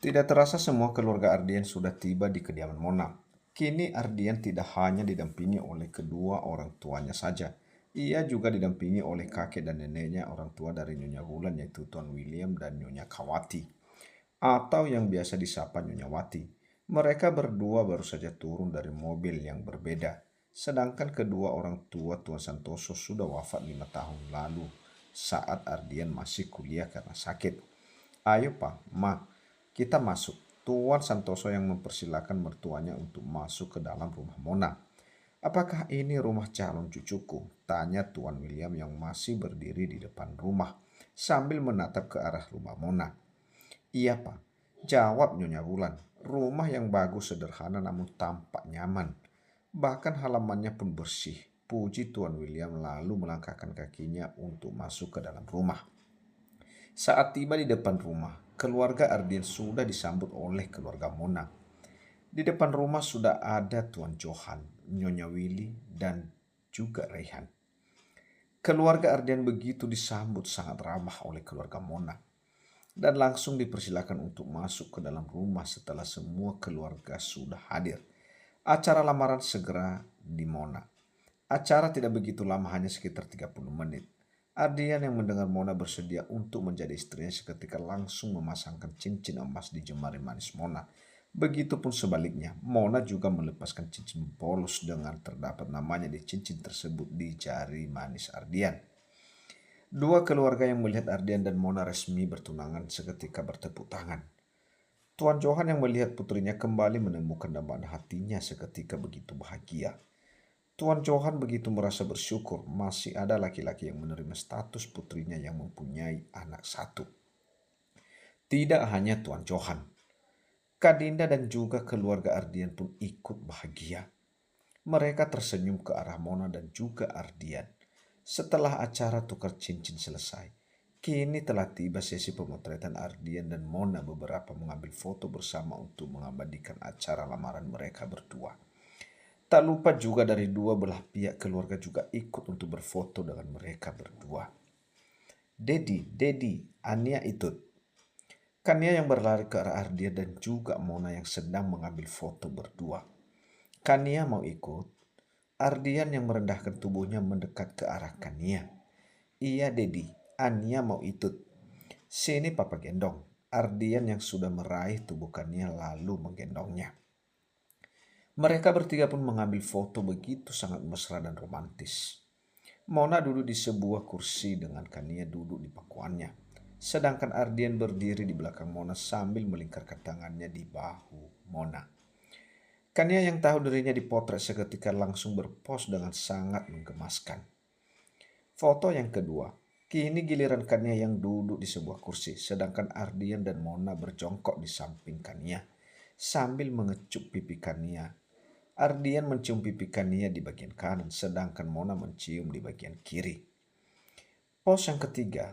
Tidak terasa semua keluarga Ardian sudah tiba di kediaman Mona. Kini Ardian tidak hanya didampingi oleh kedua orang tuanya saja. Ia juga didampingi oleh kakek dan neneknya orang tua dari Nyonya Wulan yaitu Tuan William dan Nyonya Kawati. Atau yang biasa disapa Nyonya Wati. Mereka berdua baru saja turun dari mobil yang berbeda. Sedangkan kedua orang tua Tuan Santoso sudah wafat 5 tahun lalu saat Ardian masih kuliah karena sakit. Ayo Pak, Ma, kita masuk. Tuan Santoso yang mempersilahkan mertuanya untuk masuk ke dalam rumah Mona. Apakah ini rumah calon cucuku? Tanya Tuan William yang masih berdiri di depan rumah sambil menatap ke arah rumah Mona. Iya Pak, jawab Nyonya Wulan. Rumah yang bagus sederhana namun tampak nyaman. Bahkan halamannya pun bersih. Puji Tuan William lalu melangkahkan kakinya untuk masuk ke dalam rumah. Saat tiba di depan rumah, keluarga Ardian sudah disambut oleh keluarga Mona. Di depan rumah sudah ada Tuan Johan, Nyonya Willy, dan juga Rehan. Keluarga Ardian begitu disambut sangat ramah oleh keluarga Mona dan langsung dipersilakan untuk masuk ke dalam rumah setelah semua keluarga sudah hadir. Acara lamaran segera di Mona. Acara tidak begitu lama, hanya sekitar 30 menit. Ardian yang mendengar Mona bersedia untuk menjadi istrinya seketika langsung memasangkan cincin emas di jemari manis Mona. Begitupun sebaliknya, Mona juga melepaskan cincin polos dengan terdapat namanya di cincin tersebut di jari manis Ardian. Dua keluarga yang melihat Ardian dan Mona resmi bertunangan seketika bertepuk tangan. Tuan Johan yang melihat putrinya kembali menemukan dambaan hatinya seketika begitu bahagia. Tuan Johan begitu merasa bersyukur masih ada laki-laki yang menerima status putrinya yang mempunyai anak satu. Tidak hanya Tuan Johan, Kak Dinda dan juga keluarga Ardian pun ikut bahagia. Mereka tersenyum ke arah Mona dan juga Ardian. Setelah acara tukar cincin selesai, kini telah tiba sesi pemotretan Ardian dan Mona beberapa mengambil foto bersama untuk mengabadikan acara lamaran mereka berdua. Tak lupa juga dari dua belah pihak keluarga juga ikut untuk berfoto dengan mereka berdua. Dedi, Ania Itut. Kania yang berlari ke arah Ardia dan juga Mona yang sedang mengambil foto berdua. Kania mau ikut. Ardian yang merendahkan tubuhnya mendekat ke arah Kania. Iya Dedi, Ania mau ikut. Sini papa gendong. Ardian yang sudah meraih tubuh Kania lalu menggendongnya. Mereka bertiga pun mengambil foto begitu sangat mesra dan romantis. Mona duduk di sebuah kursi dengan Kania duduk di pangkuannya. Sedangkan Ardian berdiri di belakang Mona sambil melingkarkan tangannya di bahu Mona. Kania yang tahu dirinya dipotret seketika langsung berpos dengan sangat menggemaskan. Foto yang kedua, kini giliran Kania yang duduk di sebuah kursi, sedangkan Ardian dan Mona berjongkok di samping Kania sambil mengecup pipi Kania. Ardian mencium pipi Kania di bagian kanan, sedangkan Mona mencium di bagian kiri. Pos yang ketiga,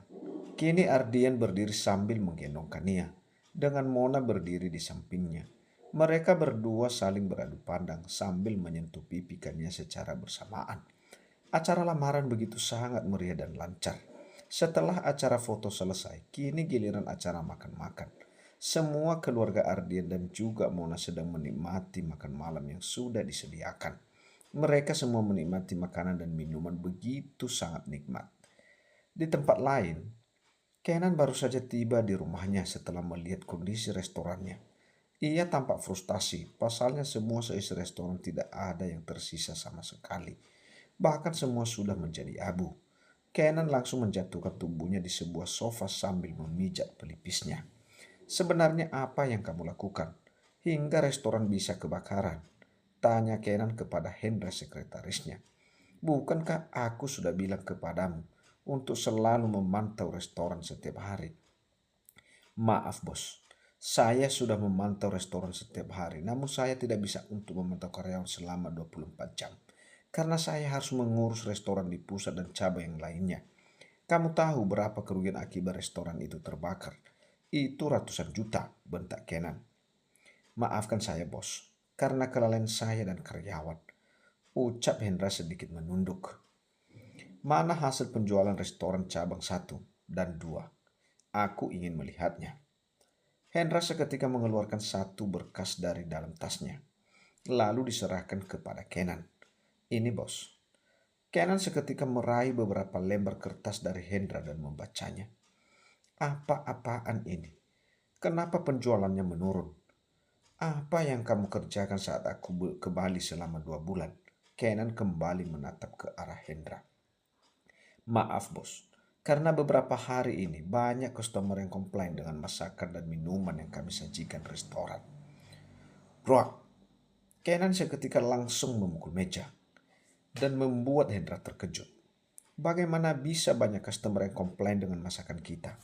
kini Ardian berdiri sambil menggendong Kania, dengan Mona berdiri di sampingnya. Mereka berdua saling beradu pandang sambil menyentuh pipi Kania secara bersamaan. Acara lamaran begitu sangat meriah dan lancar. Setelah acara foto selesai, kini giliran acara makan-makan. Semua keluarga Ardian dan juga Mona sedang menikmati makan malam yang sudah disediakan. Mereka semua menikmati makanan dan minuman begitu sangat nikmat. Di tempat lain, Kenan baru saja tiba di rumahnya setelah melihat kondisi restorannya. Ia tampak frustasi, pasalnya semua seisi restoran tidak ada yang tersisa sama sekali. Bahkan semua sudah menjadi abu. Kenan langsung menjatuhkan tubuhnya di sebuah sofa sambil memijat pelipisnya. Sebenarnya apa yang kamu lakukan? Hingga restoran bisa kebakaran. Tanya Kenan kepada Hendra sekretarisnya. Bukankah aku sudah bilang kepadamu untuk selalu memantau restoran setiap hari? Maaf bos, saya sudah memantau restoran setiap hari, namun saya tidak bisa untuk memantau karyawan selama 24 jam. Karena saya harus mengurus restoran di pusat dan cabang yang lainnya. Kamu tahu berapa kerugian akibat restoran itu terbakar? Itu ratusan juta, bentak Kenan. Maafkan saya bos, karena kelalaian saya dan karyawan. Ucap Hendra sedikit menunduk. Mana hasil penjualan restoran cabang 1 dan 2? Aku ingin melihatnya. Hendra seketika mengeluarkan satu berkas dari dalam tasnya, lalu diserahkan kepada Kenan. Ini bos. Kenan seketika meraih beberapa lembar kertas dari Hendra dan membacanya. Apa-apaan ini? Kenapa penjualannya menurun? Apa yang kamu kerjakan saat aku ke Bali selama 2 bulan? Kenan kembali menatap ke arah Hendra. Maaf bos, karena beberapa hari ini banyak customer yang komplain dengan masakan dan minuman yang kami sajikan restoran. Bro, Kenan seketika langsung memukul meja dan membuat Hendra terkejut. Bagaimana bisa banyak customer yang komplain dengan masakan kita?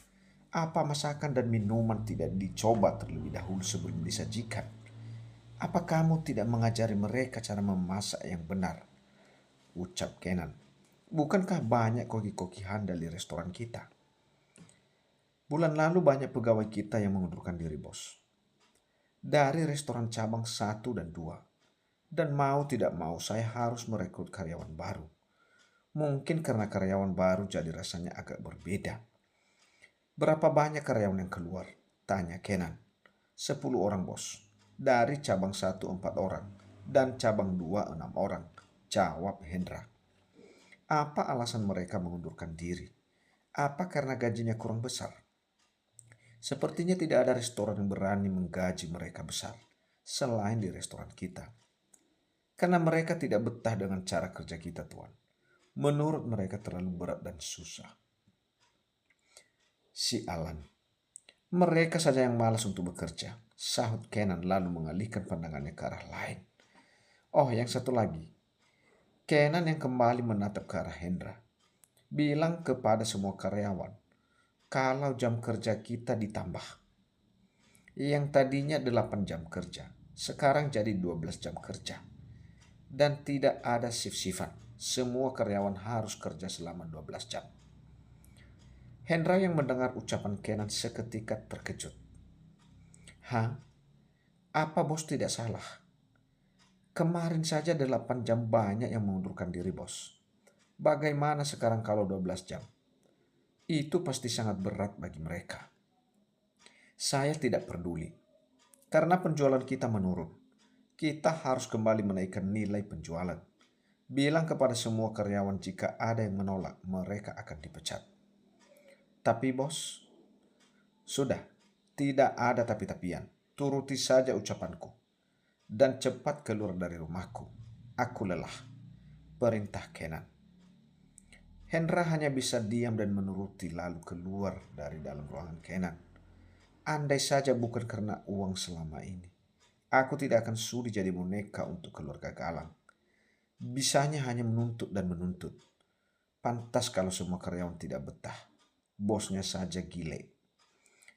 Apa masakan dan minuman tidak dicoba terlebih dahulu sebelum disajikan? Apa kamu tidak mengajari mereka cara memasak yang benar? Ucap Kenan. Bukankah banyak koki-koki handal di restoran kita? Bulan lalu banyak pegawai kita yang mengundurkan diri, bos. Dari restoran cabang 1 dan 2. Dan mau tidak mau saya harus merekrut karyawan baru. Mungkin karena karyawan baru jadi rasanya agak berbeda. Berapa banyak karyawan yang keluar? Tanya Kenan. 10 orang bos. Dari cabang 1 4 orang. Dan cabang 2 6 orang. Jawab Hendra. Apa alasan mereka mengundurkan diri? Apa karena gajinya kurang besar? Sepertinya tidak ada restoran yang berani menggaji mereka besar. Selain di restoran kita. Karena mereka tidak betah dengan cara kerja kita, Tuan. Menurut mereka terlalu berat dan susah. Si Alan. Mereka saja yang malas untuk bekerja. Sahut Kenan lalu mengalihkan pandangannya ke arah lain. Oh, yang satu lagi. Kenan yang kembali menatap ke arah Hendra. Bilang kepada semua karyawan, kalau jam kerja kita ditambah. Yang tadinya 8 jam kerja, sekarang jadi 12 jam kerja. Dan tidak ada shift-shiftan. Semua karyawan harus kerja selama 12 jam. Hendra yang mendengar ucapan Kenan seketika terkejut. Hah? Apa bos tidak salah? Kemarin saja 8 jam banyak yang mengundurkan diri bos. Bagaimana sekarang kalau 12 jam? Itu pasti sangat berat bagi mereka. Saya tidak peduli. Karena penjualan kita menurun. Kita harus kembali menaikkan nilai penjualan. Bilang kepada semua karyawan jika ada yang menolak, mereka akan dipecat. Tapi bos, sudah, tidak ada tapi-tapian. Turuti saja ucapanku. Dan cepat keluar dari rumahku. Aku lelah. Perintah Kenan. Hendra hanya bisa diam dan menuruti lalu keluar dari dalam ruangan Kenan. Andai saja bukan karena uang selama ini. Aku tidak akan sudi jadi boneka untuk keluarga Galang. Bisanya hanya menuntut dan menuntut. Pantas kalau semua karyawan tidak betah. Bosnya saja gile.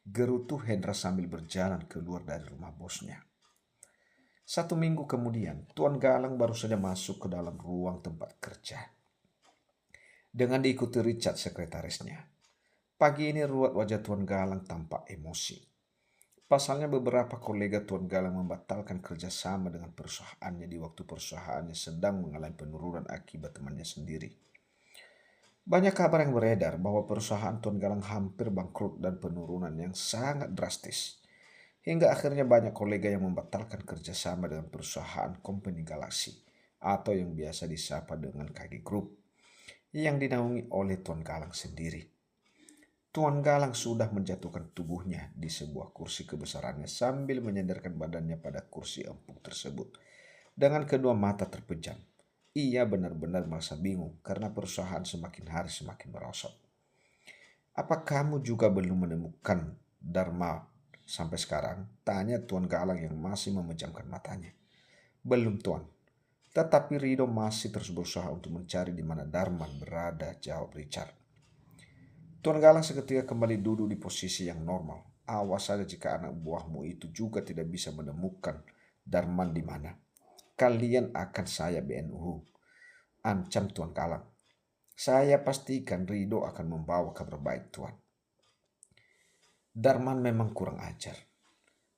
Gerutu Hendra sambil berjalan keluar dari rumah bosnya. 1 minggu kemudian, Tuan Galang baru saja masuk ke dalam ruang tempat kerja. Dengan diikuti Richard sekretarisnya. Pagi ini ruwet wajah Tuan Galang tampak emosi. Pasalnya beberapa kolega Tuan Galang membatalkan kerjasama dengan perusahaannya di waktu perusahaannya sedang mengalami penurunan akibat temannya sendiri. Banyak kabar yang beredar bahwa perusahaan Tuan Galang hampir bangkrut dan penurunan yang sangat drastis. Hingga akhirnya banyak kolega yang membatalkan kerjasama dengan perusahaan Company Galaxy atau yang biasa disapa dengan KG Group yang dinaungi oleh Tuan Galang sendiri. Tuan Galang sudah menjatuhkan tubuhnya di sebuah kursi kebesarannya sambil menyandarkan badannya pada kursi empuk tersebut. Dengan kedua mata terpejam, ia benar-benar merasa bingung karena perusahaan semakin hari semakin merosot. Apa kamu juga belum menemukan Dharma sampai sekarang? Tanya Tuan Galang yang masih memejamkan matanya. Belum Tuan. Tetapi Rido masih terus berusaha untuk mencari di mana Darman berada, jawab Richard. Tuan Galang seketika kembali duduk di posisi yang normal. Awas saja jika anak buahmu itu juga tidak bisa menemukan Darman di mana. Kalian akan saya BNU. Ancam Tuan Galang. Saya pastikan Rido akan membawa kabar baik Tuan. Darman memang kurang ajar.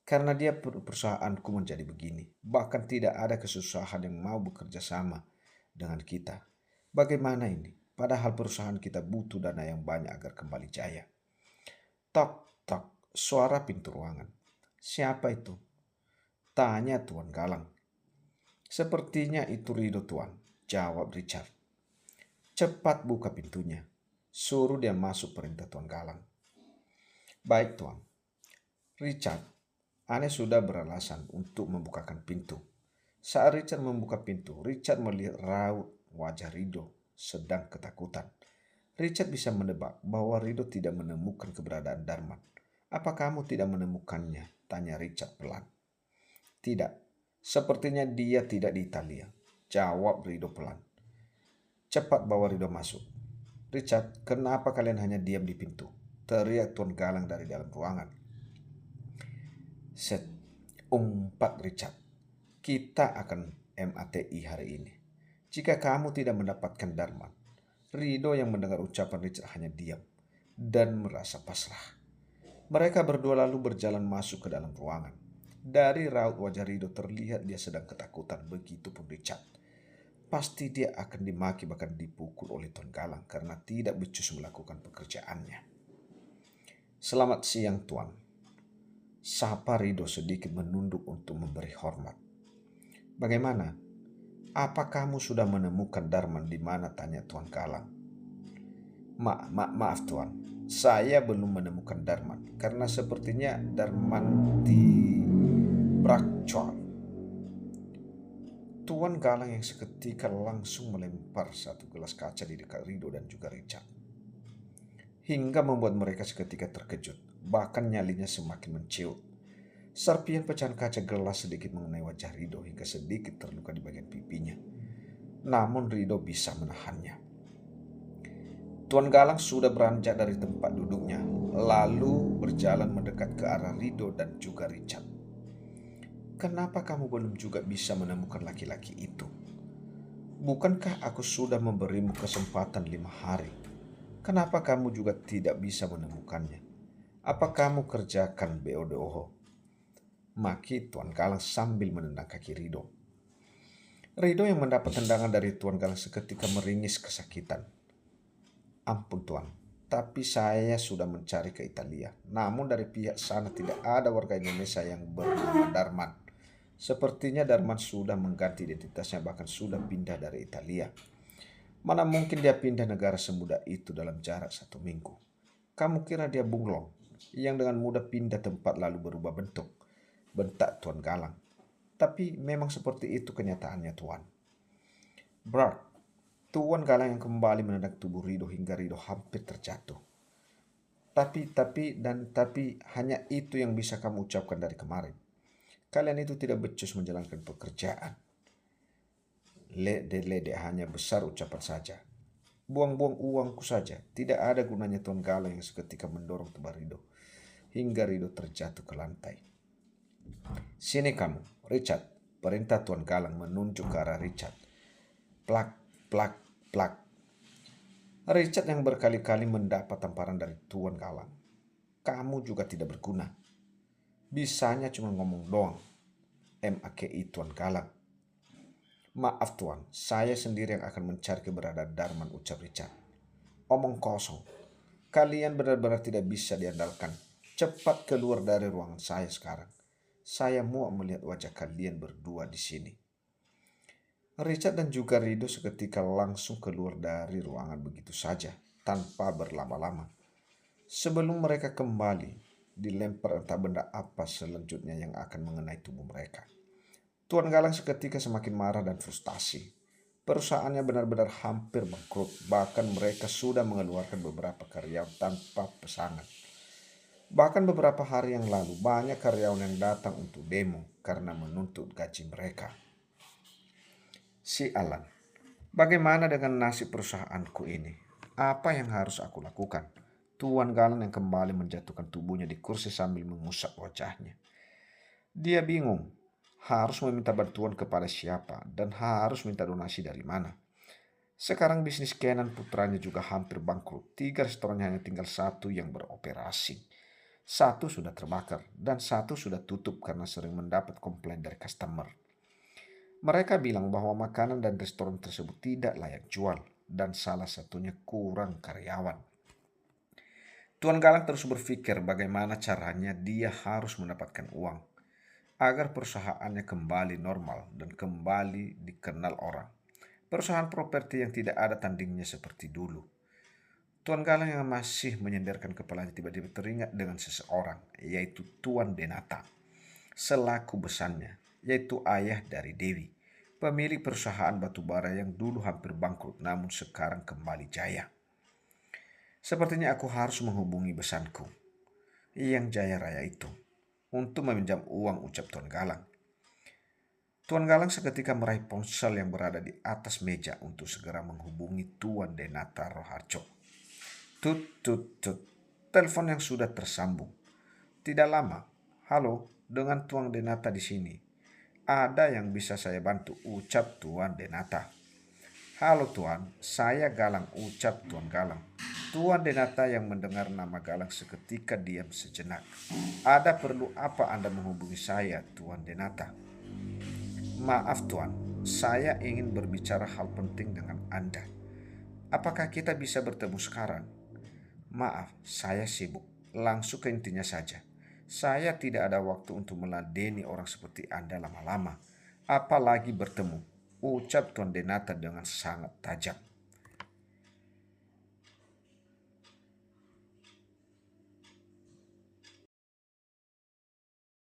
Karena dia perusahaanku menjadi begini. Bahkan tidak ada kesusahan yang mau bekerja sama dengan kita. Bagaimana ini? Padahal perusahaan kita butuh dana yang banyak agar kembali jaya. Tok, tok, suara pintu ruangan. Siapa itu? Tanya Tuan Galang. Sepertinya itu Rido, Tuan, jawab Richard. Cepat buka pintunya. Suruh dia masuk, perintah Tuan Galang. Baik, Tuan. Richard, aneh sudah beralasan untuk membukakan pintu. Saat Richard membuka pintu, Richard melihat raut wajah Rido sedang ketakutan. Richard bisa menebak bahwa Rido tidak menemukan keberadaan Darman. Apa kamu tidak menemukannya? Tanya Richard pelan. Tidak, sepertinya dia tidak di Italia, jawab Rido pelan. Cepat bawa Rido masuk. Richard, kenapa kalian hanya diam di pintu? Teriak Tuan Galang dari dalam ruangan. Set, umpat Richard. Kita akan MATI hari ini. Jika kamu tidak mendapatkan Darman. Rido yang mendengar ucapan Richard hanya diam dan merasa pasrah. Mereka berdua lalu berjalan masuk ke dalam ruangan. Dari raut wajah Rido terlihat dia sedang ketakutan, begitupun Richard. Pasti dia akan dimaki bahkan dipukul oleh Tuan Galang karena tidak becus melakukan pekerjaannya. Selamat siang, Tuan. Sapa Rido sedikit menunduk untuk memberi hormat. Bagaimana? Apa kamu sudah menemukan Darman di mana? Tanya Tuan Galang. Maaf Tuan, saya belum menemukan Darman karena sepertinya Darman di Brakchor. Tuan Galang yang seketika langsung melempar satu gelas kaca di dekat Rido dan juga Richard. Hingga membuat mereka seketika terkejut, bahkan nyalinya semakin menciut. Serpihan pecahan kaca gelas sedikit mengenai wajah Rido hingga sedikit terluka di bagian pipinya. Namun Rido bisa menahannya. Tuan Galang sudah beranjak dari tempat duduknya, lalu berjalan mendekat ke arah Rido dan juga Richard. Kenapa kamu belum juga bisa menemukan laki-laki itu? Bukankah aku sudah memberimu kesempatan 5 hari? Kenapa kamu juga tidak bisa menemukannya? Apa kamu kerjakan BODOHO? Maki Tuan Galang sambil menendang kaki Rido. Rido yang mendapat tendangan dari Tuan Galang seketika meringis kesakitan. Ampun Tuan, tapi saya sudah mencari ke Italia. Namun dari pihak sana tidak ada warga Indonesia yang bernama Darman. Sepertinya Darman sudah mengganti identitasnya bahkan sudah pindah dari Italia. Mana mungkin dia pindah negara semudah itu dalam jarak 1 minggu. Kamu kira dia bunglon yang dengan mudah pindah tempat lalu berubah bentuk? Bentak Tuan Galang. Tapi memang seperti itu kenyataannya Tuan. Brad, Tuan Galang yang kembali menendang tubuh Rido hingga Rido hampir terjatuh. Tapi hanya itu yang bisa kamu ucapkan dari kemarin. Kalian itu tidak becus menjalankan pekerjaan. Lede hanya besar ucapan saja. Buang-buang uangku saja. Tidak ada gunanya Tuan Galang yang seketika mendorong tubuh Rido hingga Rido terjatuh ke lantai. Sini kamu, Richard. Perintah Tuan Galang menunjuk ke arah Richard. Plak, plak, plak. Richard yang berkali-kali mendapat tamparan dari Tuan Galang. Kamu juga tidak berguna. Bisanya cuma ngomong doang. MAKI Tuan Galang. Maaf Tuan, saya sendiri yang akan mencari keberadaan Darman, ucap Richard. Omong kosong. Kalian benar-benar tidak bisa diandalkan. Cepat keluar dari ruangan saya sekarang. Saya mau melihat wajah kalian berdua di sini. Richard dan juga Rido seketika langsung keluar dari ruangan begitu saja, tanpa berlama-lama. Sebelum mereka kembali, dilempar entah benda apa selanjutnya yang akan mengenai tubuh mereka. Tuan Galang seketika semakin marah dan frustasi. Perusahaannya benar-benar hampir bangkrut, bahkan mereka sudah mengeluarkan beberapa karyawan tanpa pesangon. Bahkan beberapa hari yang lalu banyak karyawan yang datang untuk demo karena menuntut gaji mereka. Si Alan, bagaimana dengan nasib perusahaanku ini? Apa yang harus aku lakukan? Tuan Galang yang kembali menjatuhkan tubuhnya di kursi sambil mengusap wajahnya. Dia bingung, harus meminta bantuan kepada siapa dan harus minta donasi dari mana. Sekarang bisnis Kenan putranya juga hampir bangkrut. 3 restorannya hanya tinggal 1 yang beroperasi. 1 sudah terbakar dan 1 sudah tutup karena sering mendapat komplain dari customer. Mereka bilang bahwa makanan dan restoran tersebut tidak layak jual dan salah satunya kurang karyawan. Tuan Galang terus berpikir bagaimana caranya dia harus mendapatkan uang agar perusahaannya kembali normal dan kembali dikenal orang. Perusahaan properti yang tidak ada tandingnya seperti dulu. Tuan Galang yang masih menyenderkan kepalanya tiba-tiba teringat dengan seseorang, yaitu Tuan Denata, selaku besannya, yaitu ayah dari Dewi, pemilik perusahaan batubara yang dulu hampir bangkrut namun sekarang kembali jaya. Sepertinya aku harus menghubungi besanku, yang jaya raya itu, untuk meminjam uang, ucap Tuan Galang. Tuan Galang seketika meraih ponsel yang berada di atas meja untuk segera menghubungi Tuan Denata Roharjo. Tut, tut, tut. Telepon yang sudah tersambung. Tidak lama. Halo, dengan Tuan Denata di sini. Ada yang bisa saya bantu, ucap Tuan Denata. Halo Tuan, saya Galang, ucap Tuan Galang. Tuan Denata yang mendengar nama Galang seketika diam sejenak. Ada perlu apa Anda menghubungi saya, Tuan Denata? Maaf Tuan, saya ingin berbicara hal penting dengan Anda. Apakah kita bisa bertemu sekarang? Maaf, saya sibuk. Langsung ke intinya saja. Saya tidak ada waktu untuk meladeni orang seperti Anda lama-lama. Apalagi bertemu, ucap Tuan Denata dengan sangat tajam.